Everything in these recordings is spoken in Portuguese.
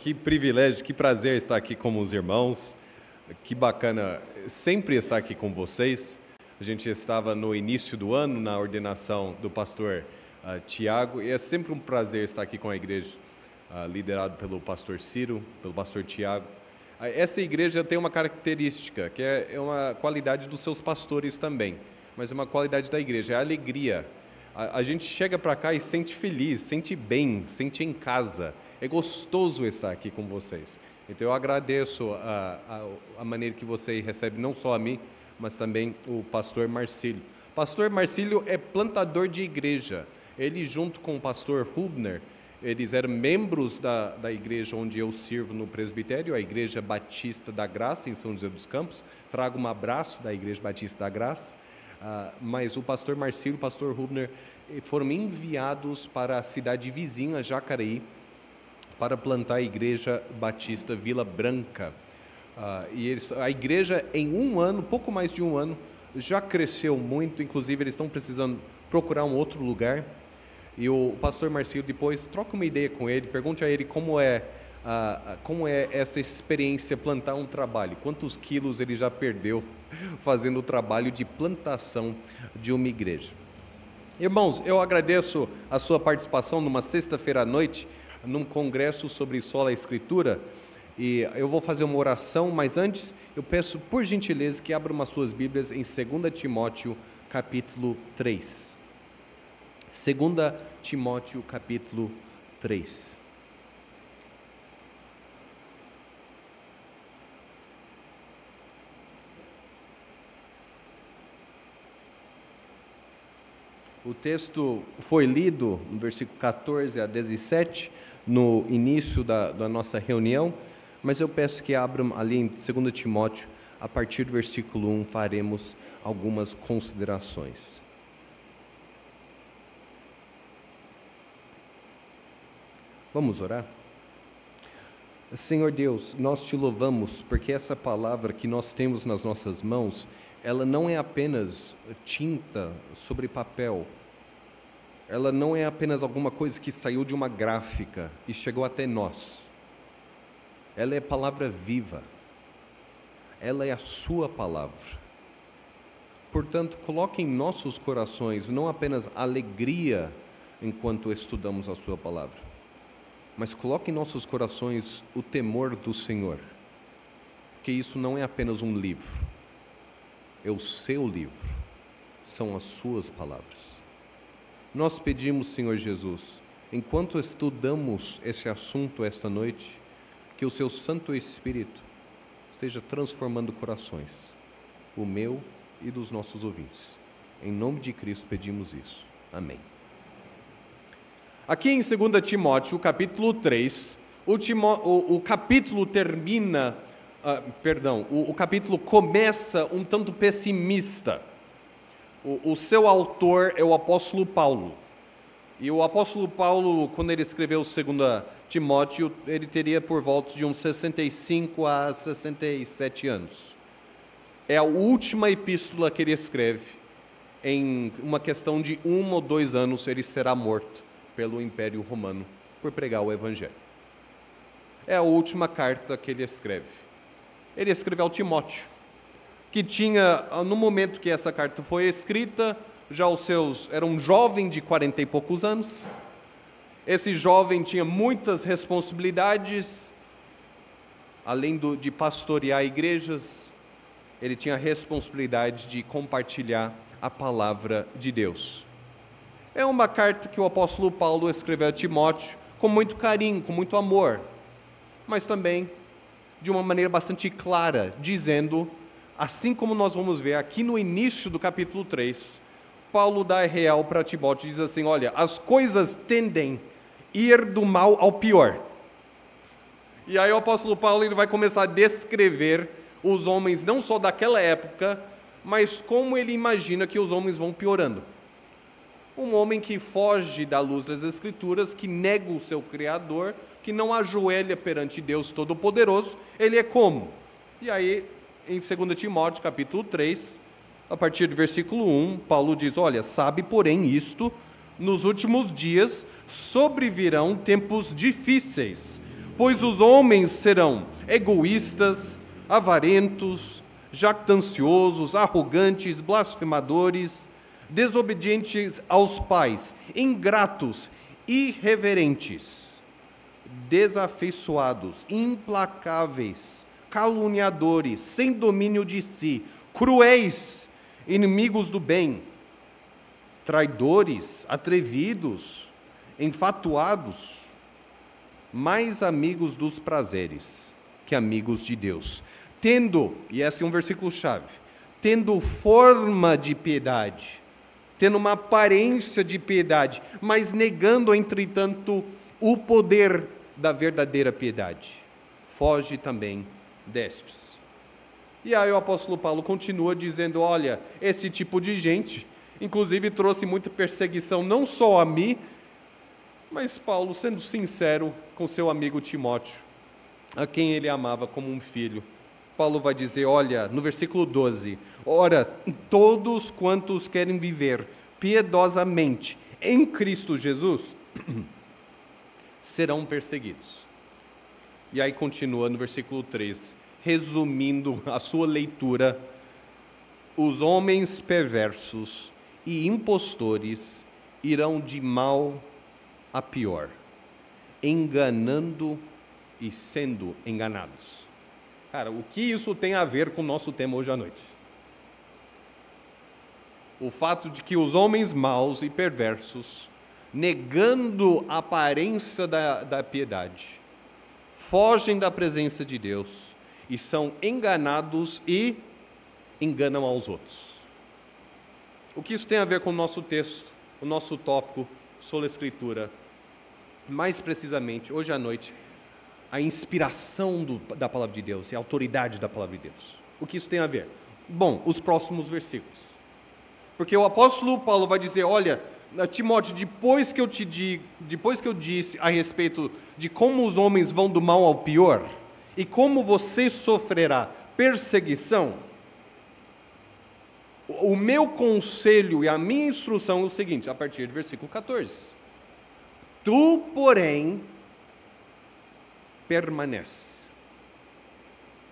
Que privilégio, que prazer estar aqui com os irmãos. Que bacana sempre estar aqui com vocês. A gente estava no início do ano na ordenação do pastor Tiago, e é sempre um prazer estar aqui com a igreja liderado pelo pastor Ciro, pelo pastor Tiago. Essa igreja tem uma característica, que é uma qualidade dos seus pastores também, mas é uma qualidade da igreja, é a alegria. A gente chega para cá e sente feliz, sente bem, sente em casa. É gostoso estar aqui com vocês. Então eu agradeço a maneira que você recebe não só a mim, mas também o pastor Marcílio. Pastor Marcílio é plantador de igreja. Ele, junto com o pastor Hubner, eles eram membros da igreja onde eu sirvo no presbitério, a Igreja Batista da Graça, em São José dos Campos. Trago um abraço da Igreja Batista da Graça. Mas o pastor Marcílio e o pastor Hubner foram enviados para a cidade vizinha, Jacareí, para plantar a Igreja Batista Vila Branca. A igreja, em um ano, pouco mais de um ano, já cresceu muito. Inclusive, eles estão precisando procurar um outro lugar. E o pastor Marcílio, depois, troca uma ideia com ele, pergunte a ele como é essa experiência plantar um trabalho, quantos quilos ele já perdeu fazendo o trabalho de plantação de uma igreja. Irmãos, eu agradeço a sua participação numa sexta-feira à noite, num congresso sobre sola escritura, e eu vou fazer uma oração, mas antes eu peço, por gentileza, que abram as suas Bíblias em 2 Timóteo, capítulo 3. 2 Timóteo, capítulo 3. O texto foi lido no versículo 14 a 17, no início da nossa reunião, mas eu peço que abram ali em 2 Timóteo, a partir do versículo 1, faremos algumas considerações. Vamos orar? Senhor Deus, nós te louvamos porque essa palavra que nós temos nas nossas mãos, ela não é apenas tinta sobre papel, ela não é apenas alguma coisa que saiu de uma gráfica e chegou até nós. Ela é palavra viva, ela é a sua palavra. Portanto, coloque em nossos corações não apenas alegria enquanto estudamos a sua palavra, mas coloque em nossos corações o temor do Senhor, porque isso não é apenas um livro, é o seu livro, são as suas palavras. Nós pedimos, Senhor Jesus, enquanto estudamos esse assunto esta noite, que o seu Santo Espírito esteja transformando corações, o meu e dos nossos ouvintes. Em nome de Cristo pedimos isso. Amém. Aqui em 2 Timóteo, capítulo 3, o capítulo termina, o capítulo começa um tanto pessimista. O seu autor é o apóstolo Paulo. E o apóstolo Paulo, quando ele escreveu 2 Timóteo, ele teria por volta de uns 65 a 67 anos. É a última epístola que ele escreve. Em uma questão de 1 ou 2 anos, ele será morto pelo Império Romano por pregar o Evangelho. É a última carta que ele escreve. Ele escreveu ao Timóteo, que tinha, no momento que essa carta foi escrita, já era um jovem de 40 e poucos anos. Esse jovem tinha muitas responsabilidades, além de pastorear igrejas, ele tinha a responsabilidade de compartilhar a palavra de Deus. É uma carta que o apóstolo Paulo escreveu a Timóteo com muito carinho, com muito amor, mas também de uma maneira bastante clara, dizendo, assim como nós vamos ver aqui no início do capítulo 3, Paulo dá real para Timóteo e diz assim, olha, as coisas tendem a ir do mal ao pior. E aí o apóstolo Paulo ele vai começar a descrever os homens, não só daquela época, mas como ele imagina que os homens vão piorando. Um homem que foge da luz das Escrituras, que nega o seu Criador, que não ajoelha perante Deus Todo-Poderoso, ele é como? E aí, em 2 Timóteo, capítulo 3, a partir do versículo 1, Paulo diz, olha, sabe, porém, isto, nos últimos dias sobrevirão tempos difíceis, pois os homens serão egoístas, avarentos, jactanciosos, arrogantes, blasfemadores, desobedientes aos pais, ingratos, irreverentes, desafeiçoados, implacáveis, caluniadores, sem domínio de si, cruéis, inimigos do bem, traidores, atrevidos, enfatuados, mais amigos dos prazeres que amigos de Deus, tendo, e esse é um versículo-chave, tendo forma de piedade, tendo uma aparência de piedade, mas negando, entretanto, o poder da verdadeira piedade. Foge também destes. E aí o apóstolo Paulo continua dizendo, olha, esse tipo de gente, inclusive trouxe muita perseguição, não só a mim, mas Paulo, sendo sincero com seu amigo Timóteo, a quem ele amava como um filho, Paulo vai dizer, olha, no versículo 12, ora, todos quantos querem viver piedosamente em Cristo Jesus, serão perseguidos. E aí continua no versículo 3, resumindo a sua leitura, os homens perversos e impostores irão de mal a pior, enganando e sendo enganados. Cara, o que isso tem a ver com o nosso tema hoje à noite? O fato de que os homens maus e perversos, negando a aparência da piedade, fogem da presença de Deus e são enganados e enganam aos outros. O que isso tem a ver com o nosso texto, o nosso tópico, sola Escritura? Mais precisamente, hoje à noite, a inspiração da palavra de Deus e a autoridade da palavra de Deus. O que isso tem a ver? Bom, os próximos versículos. Porque o apóstolo Paulo vai dizer, olha, Timóteo, depois que eu disse a respeito de como os homens vão do mal ao pior, e como você sofrerá perseguição, o meu conselho e a minha instrução é o seguinte, a partir do versículo 14. Tu, porém, permanece.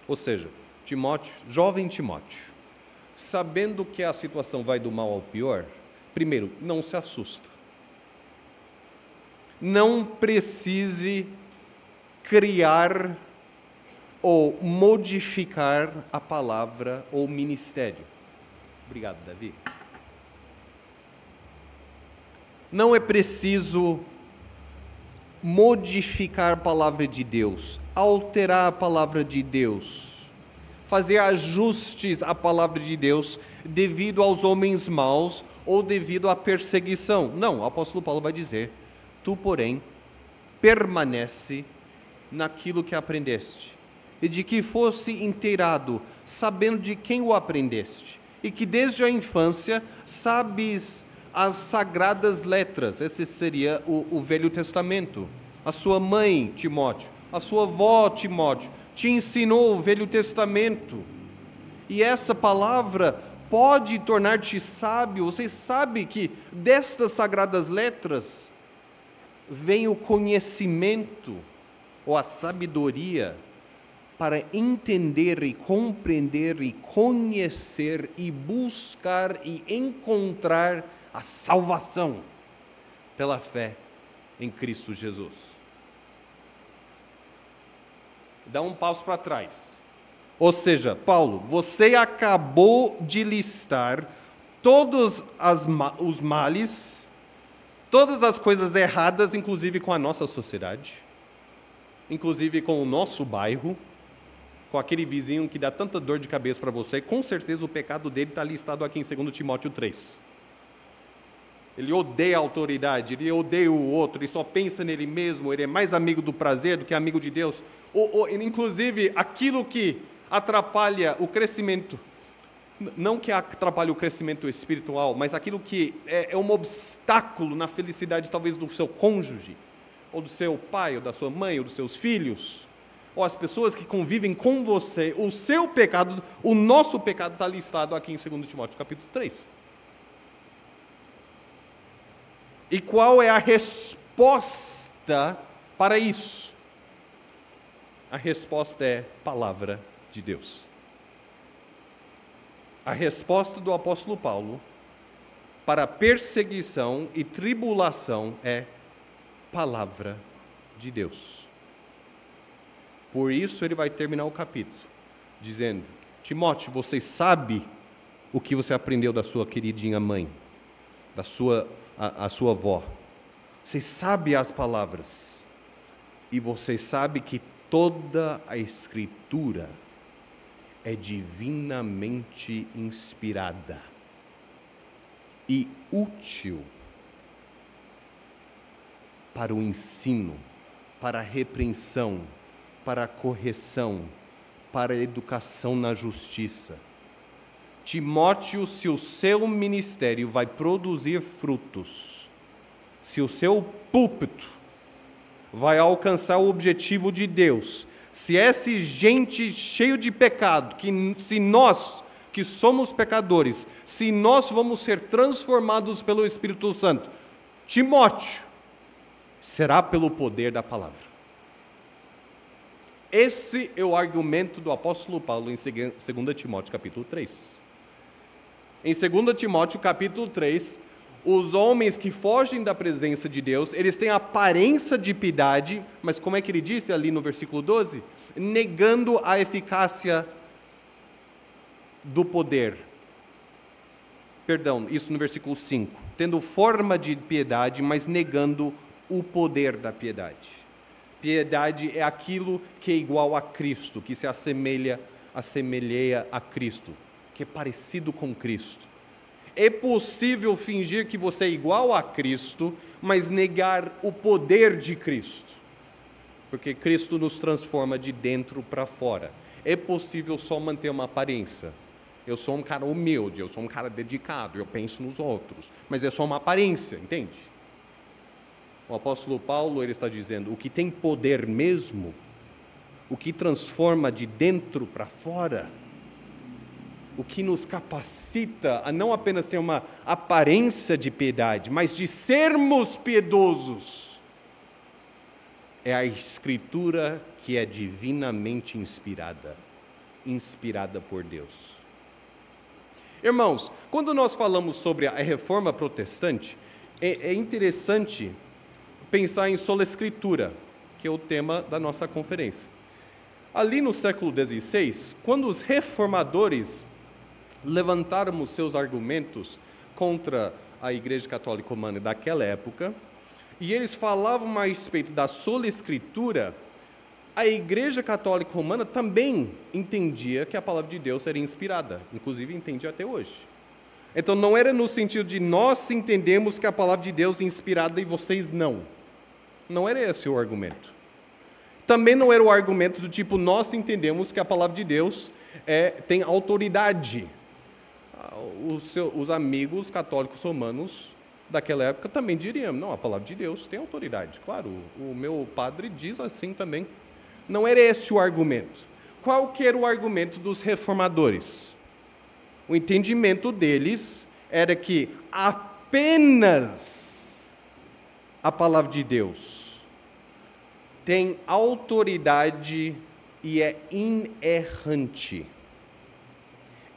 Ou seja, Timóteo, jovem Timóteo, sabendo que a situação vai do mal ao pior, primeiro, não se assusta. Não precise criar ou modificar a palavra ou ministério. Obrigado, Davi. Não é preciso modificar a palavra de Deus, alterar a palavra de Deus, fazer ajustes à palavra de Deus devido aos homens maus ou devido à perseguição. Não, o apóstolo Paulo vai dizer, tu, porém, permanece naquilo que aprendeste, e de que fosse inteirado, sabendo de quem o aprendeste, e que desde a infância sabes as sagradas letras. Esse seria o Velho Testamento. A sua mãe, Timóteo, a sua avó, Timóteo, te ensinou o Velho Testamento. E essa palavra pode tornar-te sábio. Você sabe que destas sagradas letras vem o conhecimento ou a sabedoria para entender e compreender e conhecer e buscar e encontrar a salvação pela fé em Cristo Jesus. Dá um passo para trás. Ou seja, Paulo, você acabou de listar todos os males, todas as coisas erradas, inclusive com a nossa sociedade, inclusive com o nosso bairro, com aquele vizinho que dá tanta dor de cabeça para você. Com certeza o pecado dele está listado aqui em 2 Timóteo 3. Ele odeia a autoridade, ele odeia o outro, ele só pensa nele mesmo, ele é mais amigo do prazer do que amigo de Deus. Inclusive, aquilo que atrapalha o crescimento, não que atrapalhe o crescimento espiritual, mas aquilo que é um obstáculo na felicidade talvez do seu cônjuge, ou do seu pai, ou da sua mãe, ou dos seus filhos, ou as pessoas que convivem com você, o seu pecado, o nosso pecado está listado aqui em 2 Timóteo capítulo 3. E qual é a resposta para isso? A resposta é palavra de Deus. A resposta do apóstolo Paulo para perseguição e tribulação é palavra de Deus. Por isso ele vai terminar o capítulo dizendo: Timóteo, você sabe o que você aprendeu da sua queridinha mãe, da sua avó. Você sabe as palavras. E você sabe que toda a Escritura é divinamente inspirada e útil para o ensino, para a repreensão, para a correção, para a educação na justiça. Timóteo, se o seu ministério vai produzir frutos, se o seu púlpito vai alcançar o objetivo de Deus, se essa gente cheio de pecado, se nós que somos pecadores, se nós vamos ser transformados pelo Espírito Santo, Timóteo, será pelo poder da palavra. Esse é o argumento do apóstolo Paulo em 2 Timóteo capítulo 3. Em 2 Timóteo capítulo 3, os homens que fogem da presença de Deus, eles têm aparência de piedade, mas como é que ele disse ali no versículo 12? Negando a eficácia do poder. Perdão, isso no versículo 5. Tendo forma de piedade, mas negando o poder da piedade. Piedade é aquilo que é igual a Cristo, que se assemelha a Cristo, que é parecido com Cristo. É possível fingir que você é igual a Cristo, mas negar o poder de Cristo. Porque Cristo nos transforma de dentro para fora. É possível só manter uma aparência. Eu sou um cara humilde, eu sou um cara dedicado, eu penso nos outros. Mas é só uma aparência, entende? O apóstolo Paulo, ele está dizendo, o que tem poder mesmo, o que transforma de dentro para fora, o que nos capacita a não apenas ter uma aparência de piedade, mas de sermos piedosos, é a Escritura que é divinamente inspirada por Deus. Irmãos, quando nós falamos sobre a reforma protestante, é interessante pensar em sola Escritura, que é o tema da nossa conferência. Ali no século XVI, quando os reformadores levantaram os seus argumentos contra a Igreja Católica Romana daquela época, e eles falavam a respeito da sola Escritura, a Igreja Católica Romana também entendia que a palavra de Deus era inspirada, inclusive entende até hoje. Então não era no sentido de nós entendemos que a palavra de Deus é inspirada e vocês não. Não era esse o argumento. Também não era o argumento do tipo, nós entendemos que a palavra de Deus tem autoridade. Os amigos católicos romanos daquela época também diriam, não, a palavra de Deus tem autoridade. Claro, o meu padre diz assim também. Não era esse o argumento. Qual que era o argumento dos reformadores? O entendimento deles era que apenas a palavra de Deus tem autoridade e é inerrante.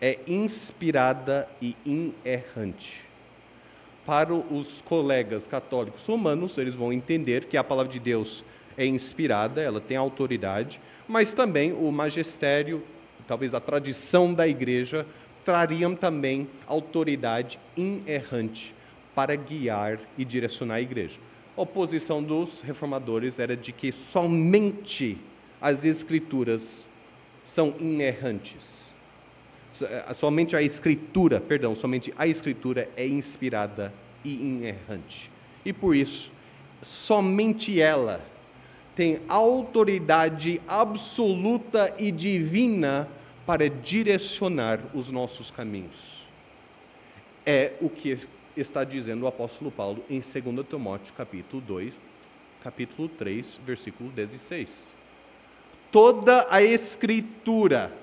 É inspirada e inerrante. Para os colegas católicos romanos, eles vão entender que a palavra de Deus é inspirada, ela tem autoridade, mas também o magistério, talvez a tradição da igreja, trariam também autoridade inerrante para guiar e direcionar a igreja. A oposição dos reformadores era de que somente as escrituras são inerrantes. Somente a escritura é inspirada e inerrante. E por isso, somente ela tem autoridade absoluta e divina para direcionar os nossos caminhos. É o que está dizendo o apóstolo Paulo em 2 Timóteo capítulo 3, versículo 16. Toda a Escritura,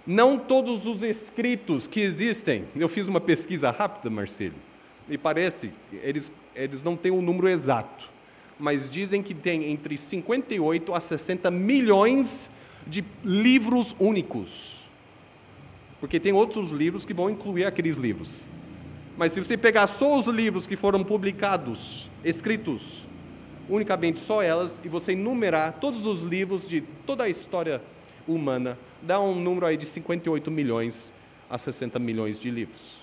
não todos os escritos que existem, eu fiz uma pesquisa rápida, Marcelo, e parece, eles não têm um número exato, mas dizem que tem entre 58 a 60 milhões de livros únicos. Porque tem outros livros que vão incluir aqueles livros. Mas se você pegar só os livros que foram publicados, escritos, unicamente só elas, e você numerar todos os livros de toda a história humana, dá um número aí de 58 milhões a 60 milhões de livros.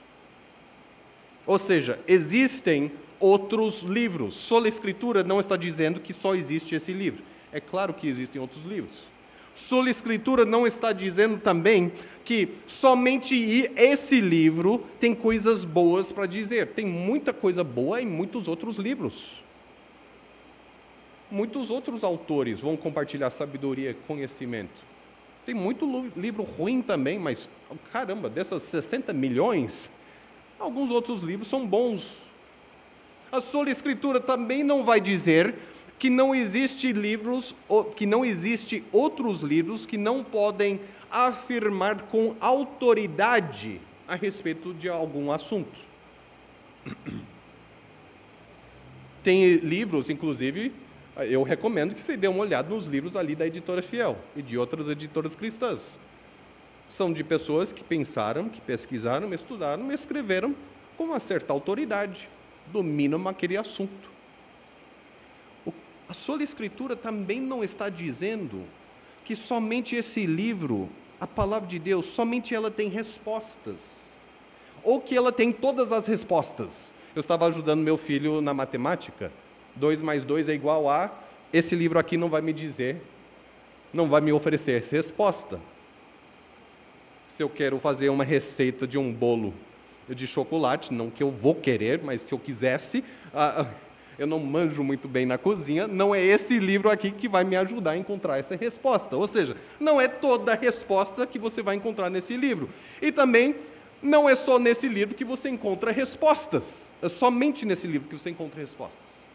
Ou seja, existem outros livros. Sola Escritura não está dizendo que só existe esse livro. É claro que existem outros livros. Sola Escritura não está dizendo também que somente esse livro tem coisas boas para dizer. Tem muita coisa boa em muitos outros livros. Muitos outros autores vão compartilhar sabedoria e conhecimento. Tem muito livro ruim também, mas, caramba, dessas 60 milhões, alguns outros livros são bons. A Sola Escritura também não vai dizer que não existe outros livros que não podem afirmar com autoridade a respeito de algum assunto. Tem livros, inclusive, eu recomendo que você dê uma olhada nos livros ali da Editora Fiel e de outras editoras cristãs. São de pessoas que pensaram, que pesquisaram, estudaram e escreveram com uma certa autoridade, dominam aquele assunto. A Sola Escritura também não está dizendo que somente esse livro, a Palavra de Deus, somente ela tem respostas, ou que ela tem todas as respostas. Eu estava ajudando meu filho na matemática, 2 mais 2 é igual a, esse livro aqui não vai me dizer, não vai me oferecer essa resposta. Se eu quero fazer uma receita de um bolo de chocolate, não que eu vou querer, mas se eu quisesse, eu não manjo muito bem na cozinha, não é esse livro aqui que vai me ajudar a encontrar essa resposta. Ou seja, não é toda a resposta que você vai encontrar nesse livro. E também, não é só nesse livro que você encontra respostas. É somente nesse livro que você encontra respostas.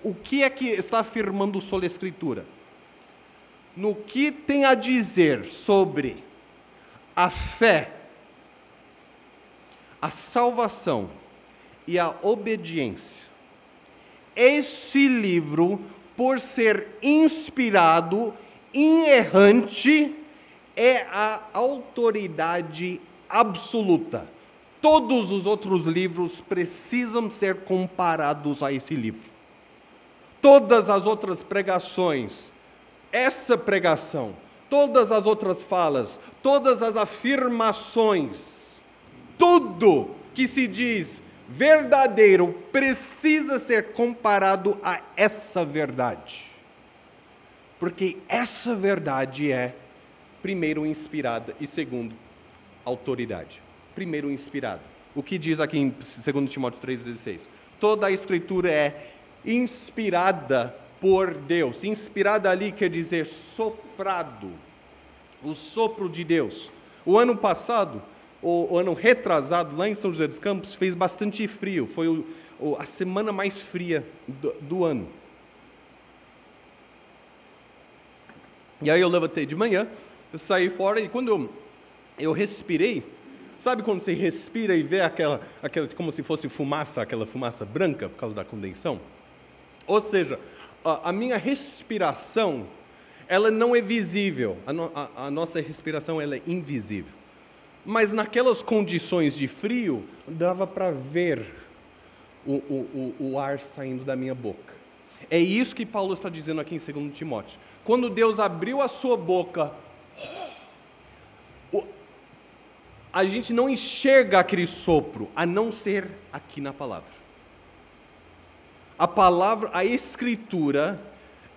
O que é que está afirmando o Sola Escritura? No que tem a dizer sobre a fé, a salvação e a obediência, esse livro, por ser inspirado, inerrante, é a autoridade absoluta. Todos os outros livros precisam ser comparados a esse livro. Todas as outras pregações, essa pregação, todas as outras falas, todas as afirmações, tudo que se diz verdadeiro precisa ser comparado a essa verdade. Porque essa verdade é, primeiro, inspirada e, segundo, autoridade. Primeiro, inspirada. O que diz aqui em 2 Timóteo 3,16? Toda a Escritura é inspirada por Deus. Inspirada ali quer dizer soprado. O sopro de Deus. O ano passado, o ano retrasado, lá em São José dos Campos, fez bastante frio. Foi a semana mais fria do ano. E aí eu levantei de manhã, eu saí fora e quando eu respirei, sabe quando você respira e vê aquela como se fosse fumaça, aquela fumaça branca por causa da condensação? Ou seja, a minha respiração, ela não é visível. A nossa respiração, ela é invisível. Mas naquelas condições de frio, dava para ver o ar saindo da minha boca. É isso que Paulo está dizendo aqui em 2 Timóteo. Quando Deus abriu a sua boca, a gente não enxerga aquele sopro, a não ser aqui na palavra. A palavra, a Escritura,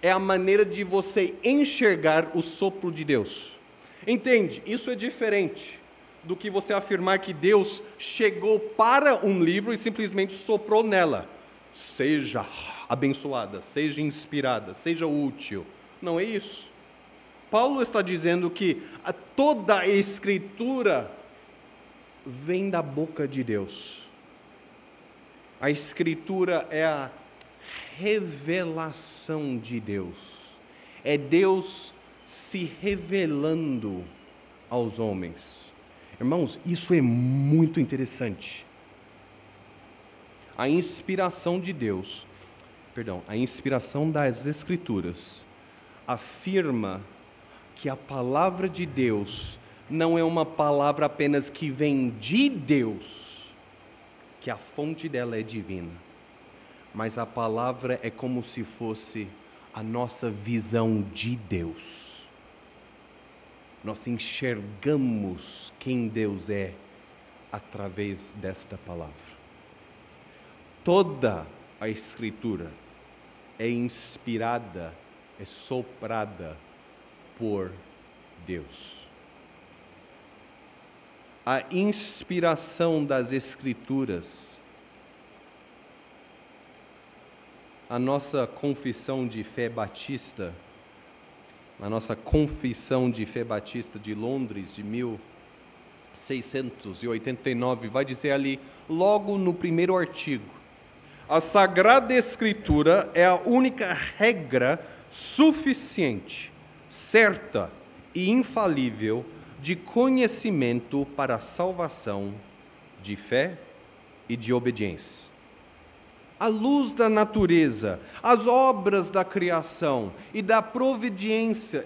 é a maneira de você enxergar o sopro de Deus. Entende? Isso é diferente do que você afirmar que Deus chegou para um livro e simplesmente soprou nela. Seja abençoada, seja inspirada, seja útil. Não é isso. Paulo está dizendo que toda a Escritura vem da boca de Deus. A Escritura é a revelação de Deus. É Deus se revelando aos homens. Irmãos, isso é muito interessante. A inspiração de Deus a inspiração das Escrituras afirma que a palavra de Deus não é uma palavra apenas que vem de Deus, que a fonte dela é divina, mas a palavra é como se fosse a nossa visão de Deus. Nós enxergamos quem Deus é através desta palavra. Toda a Escritura é inspirada, é soprada por Deus. A inspiração das Escrituras, a nossa confissão de fé batista, a nossa confissão de fé batista de Londres, de 1689, vai dizer ali, logo no primeiro artigo, a Sagrada Escritura é a única regra suficiente, certa e infalível de conhecimento para a salvação, de fé e de obediência. A luz da natureza, as obras da criação e da providência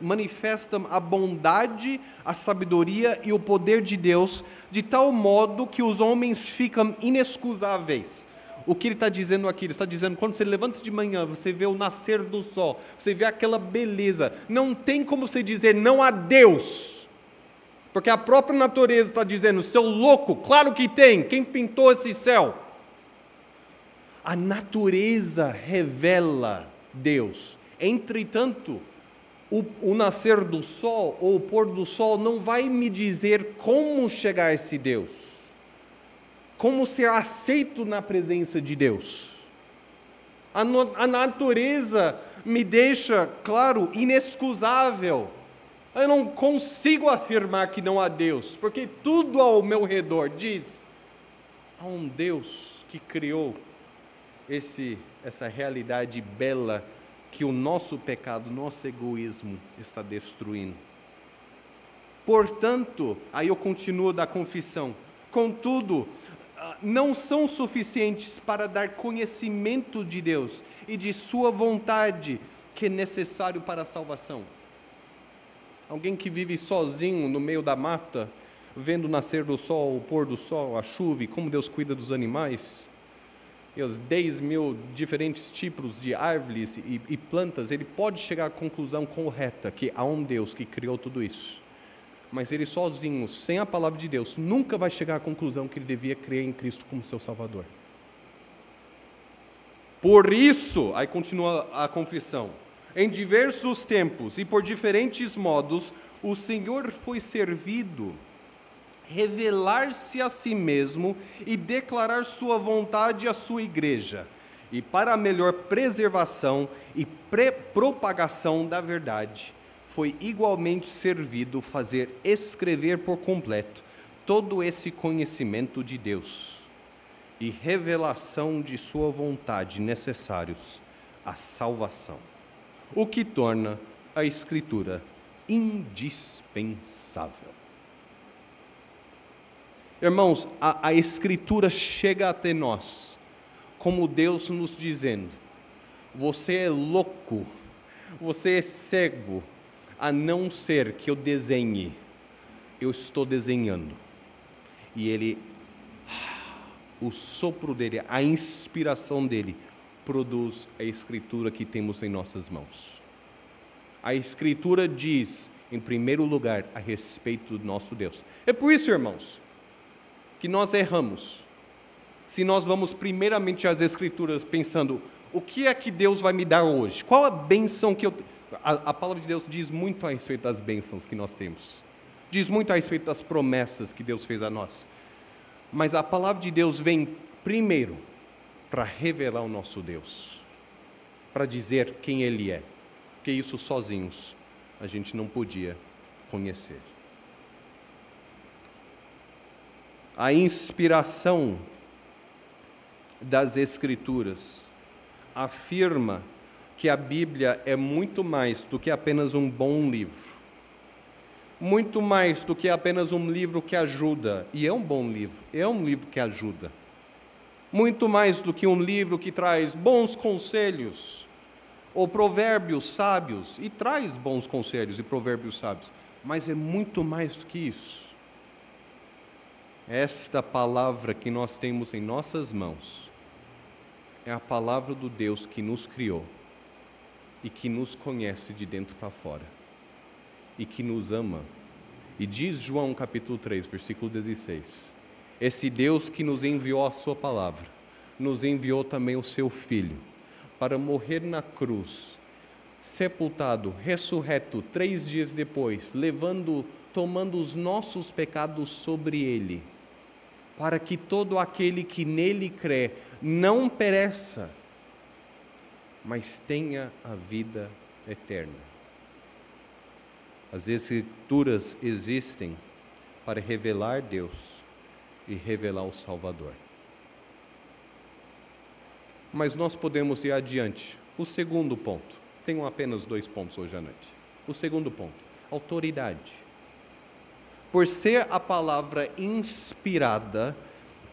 manifestam a bondade, a sabedoria e o poder de Deus de tal modo que os homens ficam inexcusáveis. O que ele está dizendo aqui? Ele está dizendo, quando você levanta de manhã, você vê o nascer do sol, você vê aquela beleza, não tem como você dizer não a Deus, porque a própria natureza está dizendo, seu louco, claro que tem, quem pintou esse céu? A natureza revela Deus. Entretanto, o nascer do sol ou o pôr do sol não vai me dizer como chegar a esse Deus, como ser aceito na presença de Deus. A natureza me deixa, claro, inexcusável. Eu não consigo afirmar que não há Deus, porque tudo ao meu redor diz, há um Deus que criou essa realidade bela que o nosso pecado, nosso egoísmo está destruindo. Portanto, aí eu continuo da confissão, contudo, não são suficientes para dar conhecimento de Deus e de sua vontade que é necessário para a salvação. Alguém que vive sozinho no meio da mata, vendo o nascer do sol, o pôr do sol, a chuva e como Deus cuida dos animais, e os 10.000 diferentes tipos de árvores e plantas, ele pode chegar à conclusão correta que há um Deus que criou tudo isso. Mas ele sozinho, sem a palavra de Deus, nunca vai chegar à conclusão que ele devia crer em Cristo como seu Salvador. Por isso, aí continua a confissão, em diversos tempos e por diferentes modos, o Senhor foi servido revelar-se a si mesmo e declarar sua vontade à sua igreja, e para a melhor preservação e propagação da verdade, foi igualmente servido fazer escrever por completo todo esse conhecimento de Deus e revelação de sua vontade necessários à salvação, o que torna a Escritura indispensável. Irmãos, a Escritura chega até nós como Deus nos dizendo, você é louco, você é cego, a não ser que eu desenhe, eu estou desenhando. E ele, o sopro dele, a inspiração dele, produz a Escritura que temos em nossas mãos. A Escritura diz, em primeiro lugar, a respeito do nosso Deus. É por isso, irmãos, que nós erramos, se nós vamos primeiramente às Escrituras pensando, o que é que Deus vai me dar hoje? Qual a bênção que eu... A palavra de Deus diz muito a respeito das bênçãos que nós temos, diz muito a respeito das promessas que Deus fez a nós, mas a palavra de Deus vem primeiro para revelar o nosso Deus, para dizer quem Ele é, porque isso sozinhos a gente não podia conhecer. A inspiração das Escrituras afirma que a Bíblia é muito mais do que apenas um bom livro, muito mais do que apenas um livro que ajuda, e é um bom livro, é um livro que ajuda, muito mais do que um livro que traz bons conselhos, ou provérbios sábios, e traz bons conselhos e provérbios sábios, mas é muito mais do que isso. Esta palavra que nós temos em nossas mãos é a palavra do Deus que nos criou e que nos conhece de dentro para fora e que nos ama. E diz João capítulo 3, versículo 16, esse Deus que nos enviou a sua palavra, nos enviou também o seu Filho, para morrer na cruz, sepultado, ressurreto 3 dias depois, tomando os nossos pecados sobre ele, para que todo aquele que nele crê não pereça, mas tenha a vida eterna. As Escrituras existem para revelar Deus e revelar o Salvador. Mas nós podemos ir adiante. O segundo ponto, tenho apenas 2 pontos hoje à noite. O segundo ponto, autoridade. Por ser a palavra inspirada,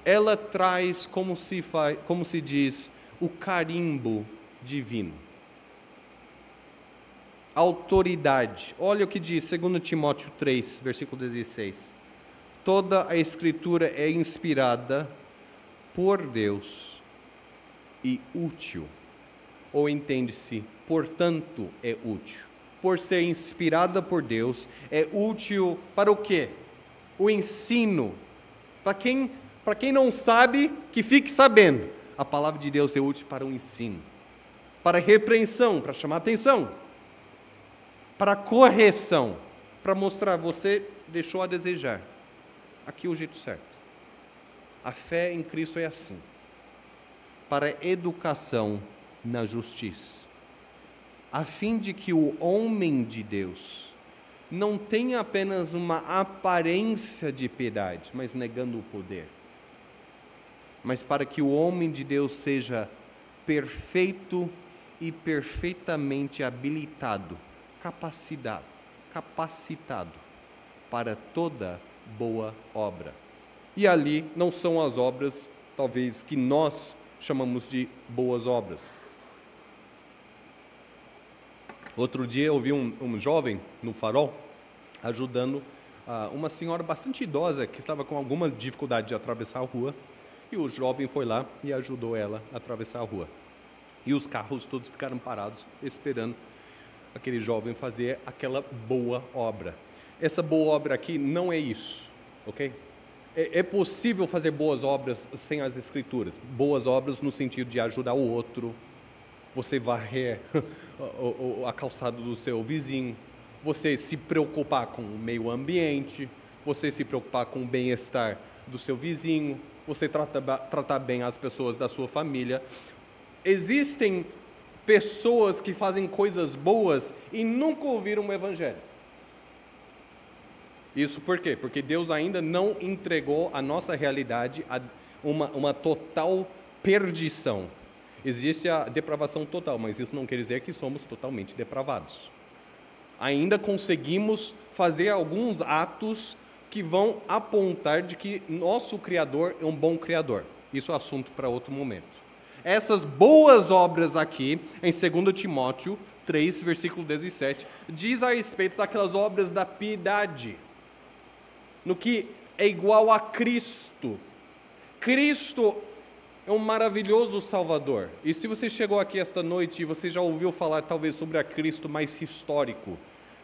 ela traz, como se diz, o carimbo divino. Autoridade. Olha o que diz 2 Timóteo 3, versículo 16. Toda a Escritura é inspirada por Deus e útil. Ou entende-se, portanto, é útil. Por ser inspirada por Deus, é útil para o quê? O ensino. Para quem não sabe, que fique sabendo. A palavra de Deus é útil para o ensino, para a repreensão, para chamar a atenção, para a correção, para mostrar, você deixou a desejar. Aqui é o jeito certo. A fé em Cristo é assim. Para a educação na justiça, a fim de que o homem de Deus não tenha apenas uma aparência de piedade, mas negando o poder, mas para que o homem de Deus seja perfeito e perfeitamente habilitado, capacitado para toda boa obra. E ali não são as obras, talvez, que nós chamamos de boas obras. Outro dia eu vi um jovem no farol ajudando uma senhora bastante idosa que estava com alguma dificuldade de atravessar a rua, e o jovem foi lá e ajudou ela a atravessar a rua. E os carros todos ficaram parados esperando aquele jovem fazer aquela boa obra. Essa boa obra aqui não é isso, ok? É possível fazer boas obras sem as Escrituras. Boas obras no sentido de ajudar o outro. Você varrer a calçada do seu vizinho, você se preocupar com o meio ambiente, você se preocupar com o bem-estar do seu vizinho, você tratar bem as pessoas da sua família. Existem pessoas que fazem coisas boas e nunca ouviram o Evangelho. Isso por quê? Porque Deus ainda não entregou a nossa realidade a uma total perdição. Existe a depravação total, mas isso não quer dizer que somos totalmente depravados. Ainda conseguimos fazer alguns atos que vão apontar de que nosso Criador é um bom Criador. Isso é assunto para outro momento. Essas boas obras aqui, em 2 Timóteo 3, versículo 17, diz a respeito daquelas obras da piedade, no que é igual a Cristo. Cristo é um maravilhoso Salvador. E se você chegou aqui esta noite e você já ouviu falar talvez sobre a Cristo mais histórico,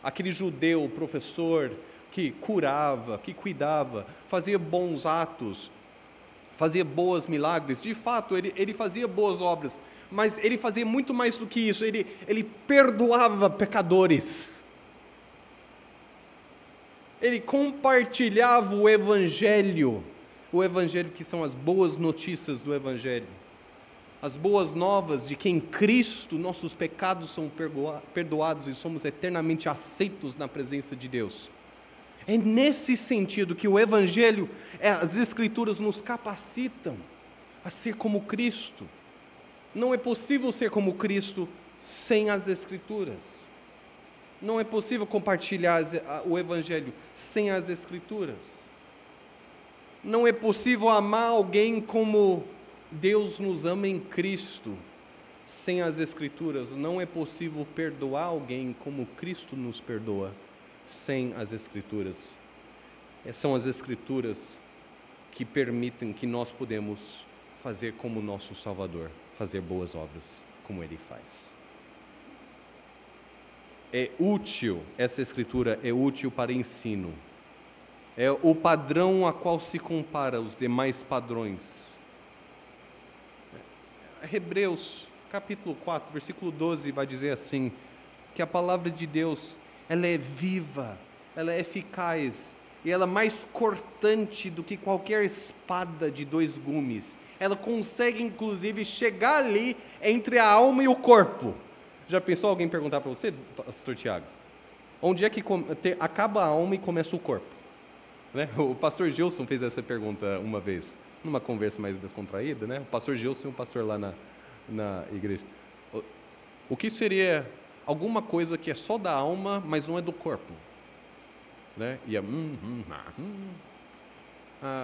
aquele judeu, professor, que curava, que cuidava, fazia bons atos, fazia boas milagres, de fato ele fazia boas obras, mas ele fazia muito mais do que isso, ele perdoava pecadores. Ele compartilhava o Evangelho que são as boas notícias do Evangelho, as boas novas de que em Cristo nossos pecados são perdoados e somos eternamente aceitos na presença de Deus. É nesse sentido que o Evangelho, as Escrituras nos capacitam a ser como Cristo. Não é possível ser como Cristo sem as Escrituras. Não é possível compartilhar o Evangelho sem as Escrituras. Não é possível amar alguém como Deus nos ama em Cristo. Sem as Escrituras, não é possível perdoar alguém como Cristo nos perdoa, sem as Escrituras. São as Escrituras que permitem que nós podemos fazer como nosso Salvador, fazer boas obras, como Ele faz. É útil, essa Escritura é útil para ensino. É o padrão a qual se compara os demais padrões. Hebreus capítulo 4, versículo 12, vai dizer assim, que a palavra de Deus, ela é viva, ela é eficaz, e ela é mais cortante do que qualquer espada de 2 gumes. Ela consegue, inclusive, chegar ali entre a alma e o corpo. Já pensou alguém perguntar para você, pastor Tiago, onde é que acaba a alma e começa o corpo? Né? O pastor Gilson fez essa pergunta uma vez, numa conversa mais descontraída, né? O pastor Gilson, um pastor lá na igreja. O que seria alguma coisa que é só da alma, mas não é do corpo? Né? E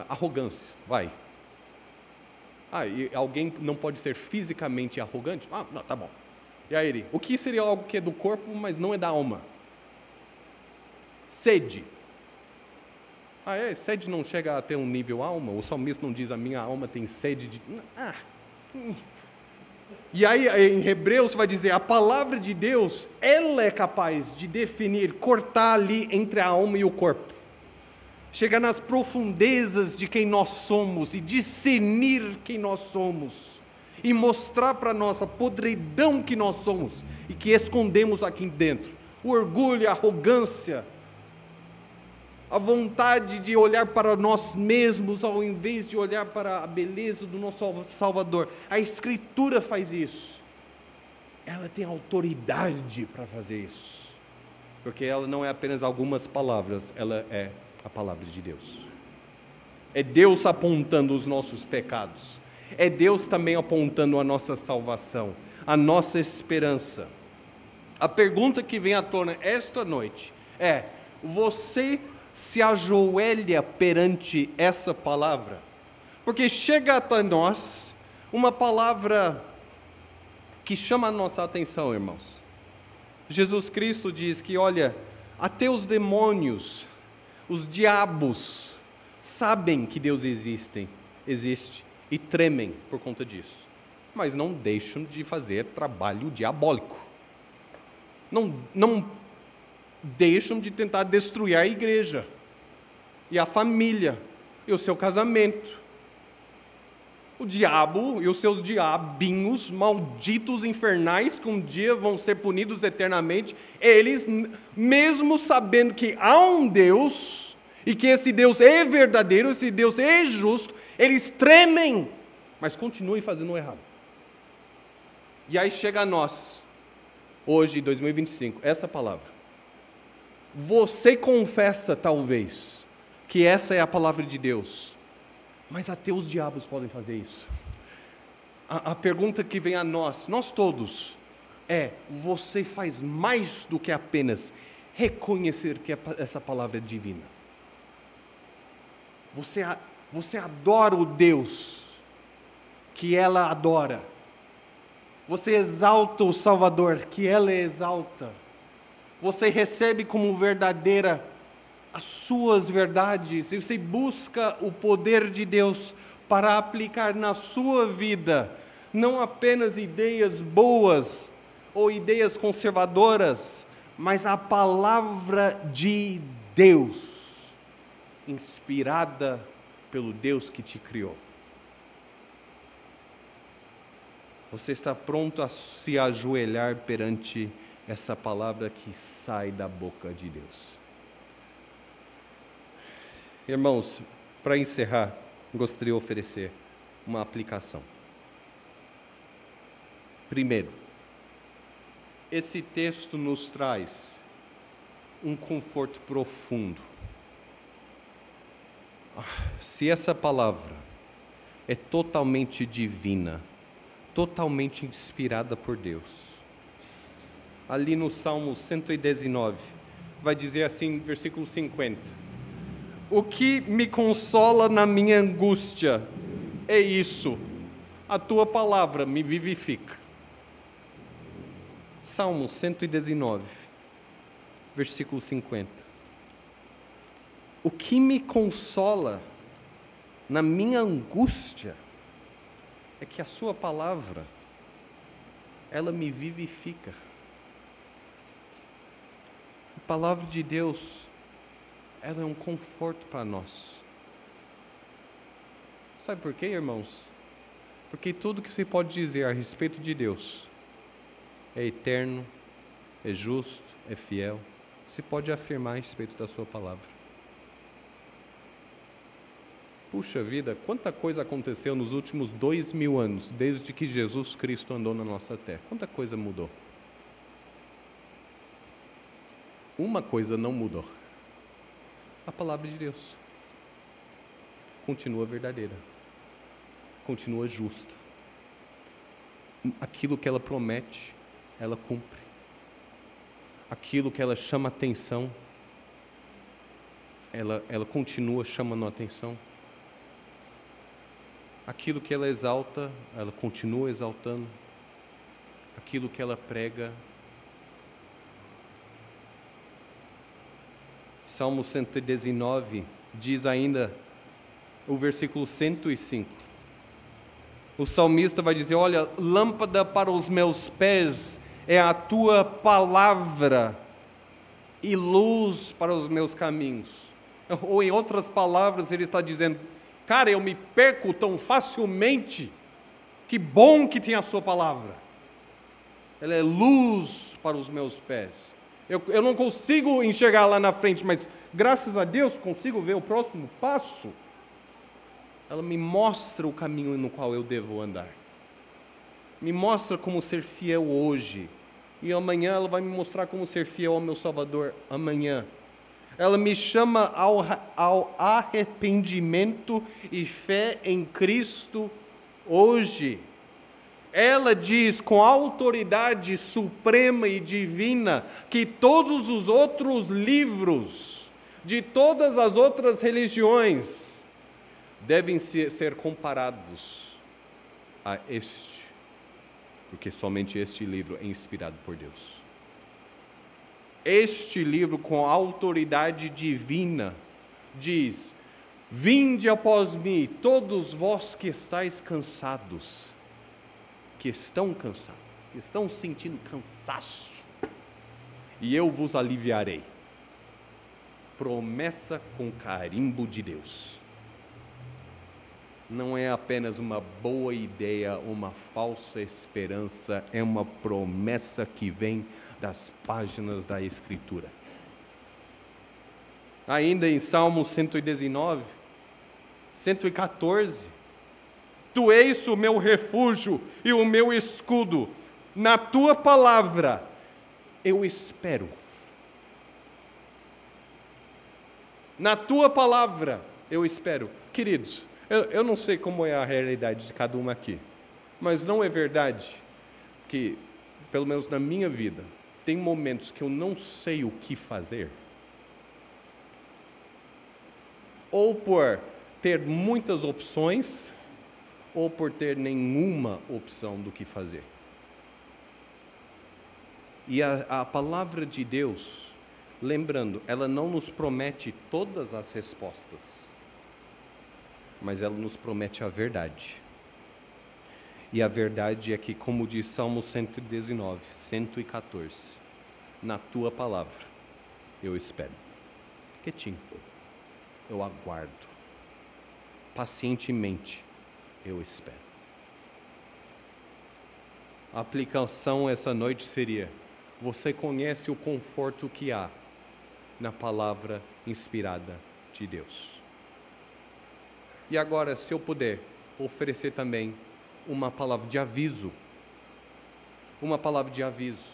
arrogância, vai. E alguém não pode ser fisicamente arrogante? Não, tá bom. E aí ele, o que seria algo que é do corpo, mas não é da alma? Sede. Sede não chega a ter um nível alma? O salmista não diz, a minha alma tem sede de... E aí em Hebreus vai dizer, a palavra de Deus, ela é capaz de definir, cortar ali entre a alma e o corpo. Chegar nas profundezas de quem nós somos e discernir quem nós somos. E mostrar para nós a podridão que nós somos e que escondemos aqui dentro. O orgulho, a arrogância, a vontade de olhar para nós mesmos ao invés de olhar para a beleza do nosso Salvador. A Escritura faz isso. Ela tem autoridade para fazer isso. Porque ela não é apenas algumas palavras, ela é a palavra de Deus. É Deus apontando os nossos pecados. É Deus também apontando a nossa salvação, a nossa esperança. A pergunta que vem à tona esta noite é: você se ajoelha perante essa palavra? Porque chega até nós uma palavra que chama a nossa atenção, irmãos. Jesus Cristo diz que, olha, até os demônios, os diabos, sabem que Deus existe e tremem por conta disso, mas não deixam de fazer trabalho diabólico. Não deixam de tentar destruir a igreja, e a família, e o seu casamento. O diabo e os seus diabinhos malditos infernais, que um dia vão ser punidos eternamente, eles, mesmo sabendo que há um Deus, e que esse Deus é verdadeiro, esse Deus é justo, eles tremem, mas continuem fazendo o errado. E aí chega a nós, hoje, em 2025, essa palavra. Você confessa, talvez, que essa é a palavra de Deus, mas até os diabos podem fazer isso. A pergunta que vem a nós todos, é: você faz mais do que apenas reconhecer que essa palavra é divina? Você adora o Deus que ela adora. Você exalta o Salvador que ela exalta. Você recebe como verdadeira as suas verdades, e você busca o poder de Deus para aplicar na sua vida, não apenas ideias boas ou ideias conservadoras, mas a palavra de Deus, inspirada pelo Deus que te criou. Você está pronto a se ajoelhar perante essa palavra que sai da boca de Deus? Irmãos, para encerrar, gostaria de oferecer uma aplicação. Primeiro, esse texto nos traz um conforto profundo. Se essa palavra é totalmente divina, totalmente inspirada por Deus, ali no Salmo 119, vai dizer assim, versículo 50, o que me consola na minha angústia é isso: a tua palavra me vivifica. Salmo 119, versículo 50. O que me consola na minha angústia é que a sua palavra, ela me vivifica. A palavra de Deus, ela é um conforto para nós. Sabe por quê, irmãos? Porque tudo que você pode dizer a respeito de Deus é eterno, é justo, é fiel. Você pode afirmar a respeito da sua palavra. Puxa vida, quanta coisa aconteceu nos últimos 2000 anos, desde que Jesus Cristo andou na nossa terra. Quanta coisa mudou. Uma coisa não mudou. A palavra de Deus continua verdadeira, continua justa. Aquilo que ela promete, ela cumpre. Aquilo que ela chama atenção, ela continua chamando a atenção. Aquilo que ela exalta, ela continua exaltando. Aquilo que ela prega. Salmo 119 diz ainda, o versículo 105. O salmista vai dizer, olha, lâmpada para os meus pés é a tua palavra e luz para os meus caminhos. Ou em outras palavras, ele está dizendo, cara, eu me perco tão facilmente, que bom que tem a sua palavra. Ela é luz para os meus pés. Eu não consigo enxergar lá na frente, mas graças a Deus consigo ver o próximo passo. Ela me mostra o caminho no qual eu devo andar. Me mostra como ser fiel hoje. E amanhã ela vai me mostrar como ser fiel ao meu Salvador amanhã. Ela me chama ao arrependimento e fé em Cristo hoje. Ela diz com autoridade suprema e divina que todos os outros livros de todas as outras religiões devem ser comparados a este, porque somente este livro é inspirado por Deus. Este livro, com autoridade divina, diz: vinde após mim, todos vós que estáis cansados, que estão cansados, que estão sentindo cansaço, e eu vos aliviarei. Promessa com carimbo de Deus. Não é apenas uma boa ideia, uma falsa esperança, é uma promessa que vem das páginas da Escritura. Ainda em Salmo 119, 114, tu és o meu refúgio e o meu escudo, na tua palavra eu espero. Na tua palavra eu espero. Queridos, eu não sei como é a realidade de cada um aqui, mas não é verdade que, pelo menos na minha vida, tem momentos que eu não sei o que fazer? Ou por ter muitas opções, ou por ter nenhuma opção do que fazer. E a palavra de Deus, lembrando, ela não nos promete todas as respostas, mas ela nos promete a verdade. E a verdade é que, como diz Salmo 119, 114, na tua palavra eu espero. Quietinho, eu aguardo. Pacientemente eu espero. A aplicação essa noite seria: você conhece o conforto que há na palavra inspirada de Deus. E agora, se eu puder oferecer também uma palavra de aviso. Uma palavra de aviso.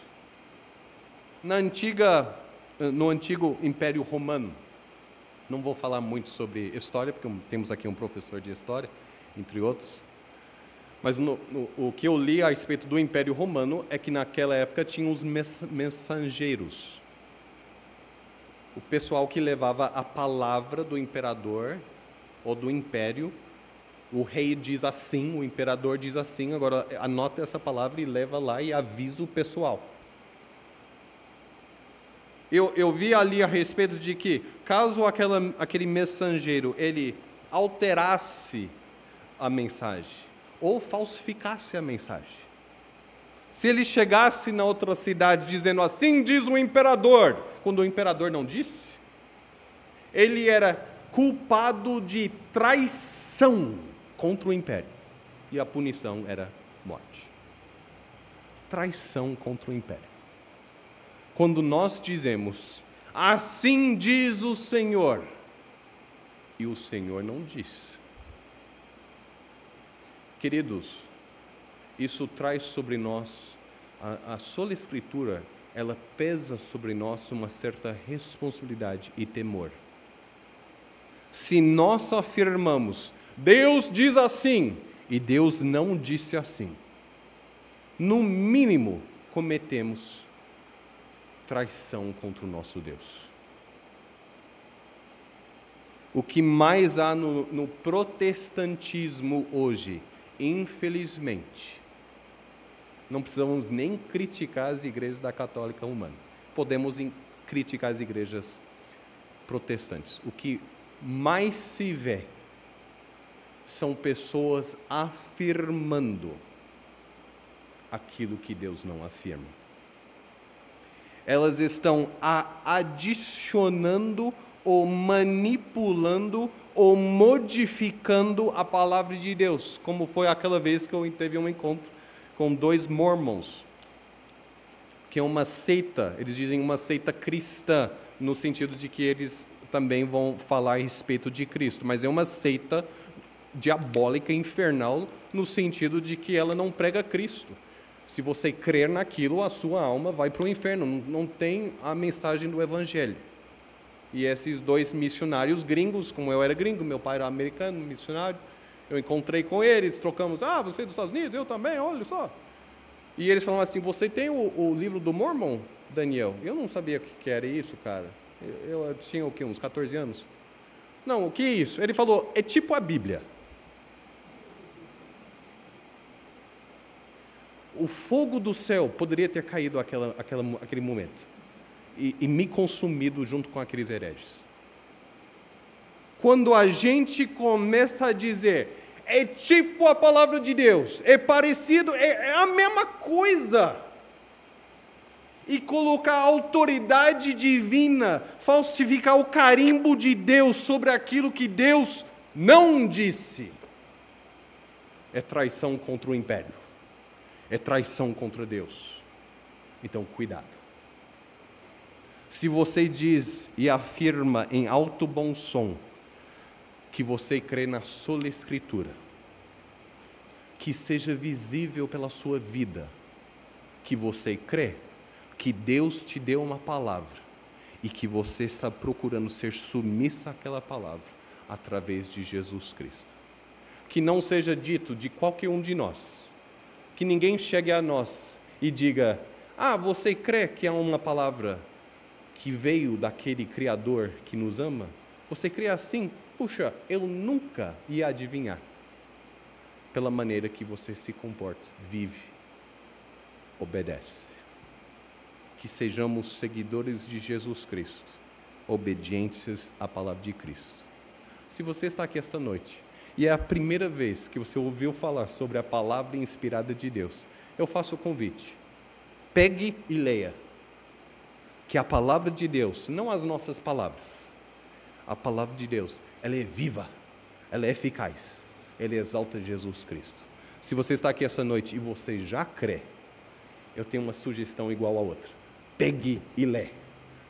No antigo Império Romano, não vou falar muito sobre história, porque temos aqui um professor de história, entre outros, mas o que eu li a respeito do Império Romano é que naquela época tinha os mensageiros. O pessoal que levava a palavra do imperador ou do império O rei diz assim, o imperador diz assim, agora anota essa palavra e leva lá e avisa o pessoal. Eu vi ali a respeito de que, caso aquele mensageiro, ele alterasse a mensagem, ou falsificasse a mensagem, se ele chegasse na outra cidade dizendo assim diz o imperador, quando o imperador não disse, ele era culpado de traição contra o império, e a punição era morte. Traição contra o império. Quando nós dizemos, assim diz o Senhor, e o Senhor não diz. Queridos, isso traz sobre nós, a sola Escritura, ela pesa sobre nós uma certa responsabilidade e temor. Se nós afirmamos, Deus diz assim, e Deus não disse assim, no mínimo cometemos traição contra o nosso Deus. O que mais há no protestantismo hoje, infelizmente, não precisamos nem criticar as igrejas da católica romana. Podemos criticar as igrejas protestantes. O que mais se vê são pessoas afirmando aquilo que Deus não afirma. Elas estão adicionando ou manipulando ou modificando a palavra de Deus, como foi aquela vez que eu teve um encontro com 2 mormons, que é uma seita, eles dizem uma seita cristã, no sentido de que eles também vão falar a respeito de Cristo, mas é uma seita diabólica, infernal, no sentido de que ela não prega Cristo. Se você crer naquilo, a sua alma vai para o inferno, não tem a mensagem do Evangelho. E esses 2 missionários gringos, como eu era gringo, meu pai era americano, missionário, eu encontrei com eles, trocamos, você é dos Estados Unidos, eu também, olha só. E eles falaram assim, você tem o livro do Mormon, Daniel? Eu não sabia o que era isso, cara. Eu tinha o quê, uns 14 anos? Não, o que é isso? Ele falou, é tipo a Bíblia. O fogo do céu poderia ter caído aquele momento e me consumido junto com aqueles hereges. Quando a gente começa a dizer, é tipo a palavra de Deus, é parecido, é a mesma coisa, e colocar a autoridade divina, falsificar o carimbo de Deus sobre aquilo que Deus não disse, é traição contra o império. É traição contra Deus. Então, cuidado. Se você diz e afirma em alto bom som que você crê na sola Escritura, que seja visível pela sua vida que você crê, que Deus te deu uma palavra e que você está procurando ser submissa àquela palavra através de Jesus Cristo. Que não seja dito de qualquer um de nós, que ninguém chegue a nós e diga, você crê que há uma palavra que veio daquele Criador que nos ama? Você crê assim? Puxa, eu nunca ia adivinhar. Pela maneira que você se comporta, vive, obedece. Que sejamos seguidores de Jesus Cristo, obedientes à palavra de Cristo. Se você está aqui esta noite, e é a primeira vez que você ouviu falar sobre a palavra inspirada de Deus, eu faço o convite. Pegue e leia. Que a palavra de Deus, não as nossas palavras, a palavra de Deus, ela é viva, ela é eficaz, ela exalta Jesus Cristo. Se você está aqui essa noite e você já crê, eu tenho uma sugestão igual a outra. Pegue e lê,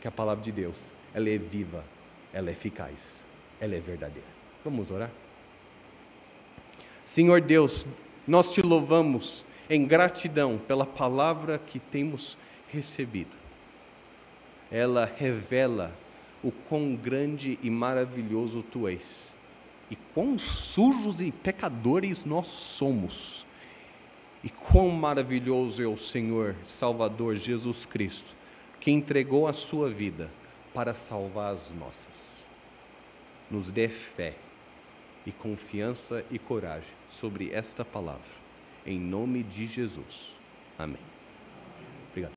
que a palavra de Deus, ela é viva, ela é eficaz, ela é verdadeira. Vamos orar? Senhor Deus, nós te louvamos em gratidão pela palavra que temos recebido. Ela revela o quão grande e maravilhoso Tu és, e quão sujos e pecadores nós somos, e quão maravilhoso é o Senhor Salvador Jesus Cristo, que entregou a sua vida para salvar as nossas. Nos dê fé e confiança e coragem sobre esta palavra. Em nome de Jesus. Amém. Obrigado.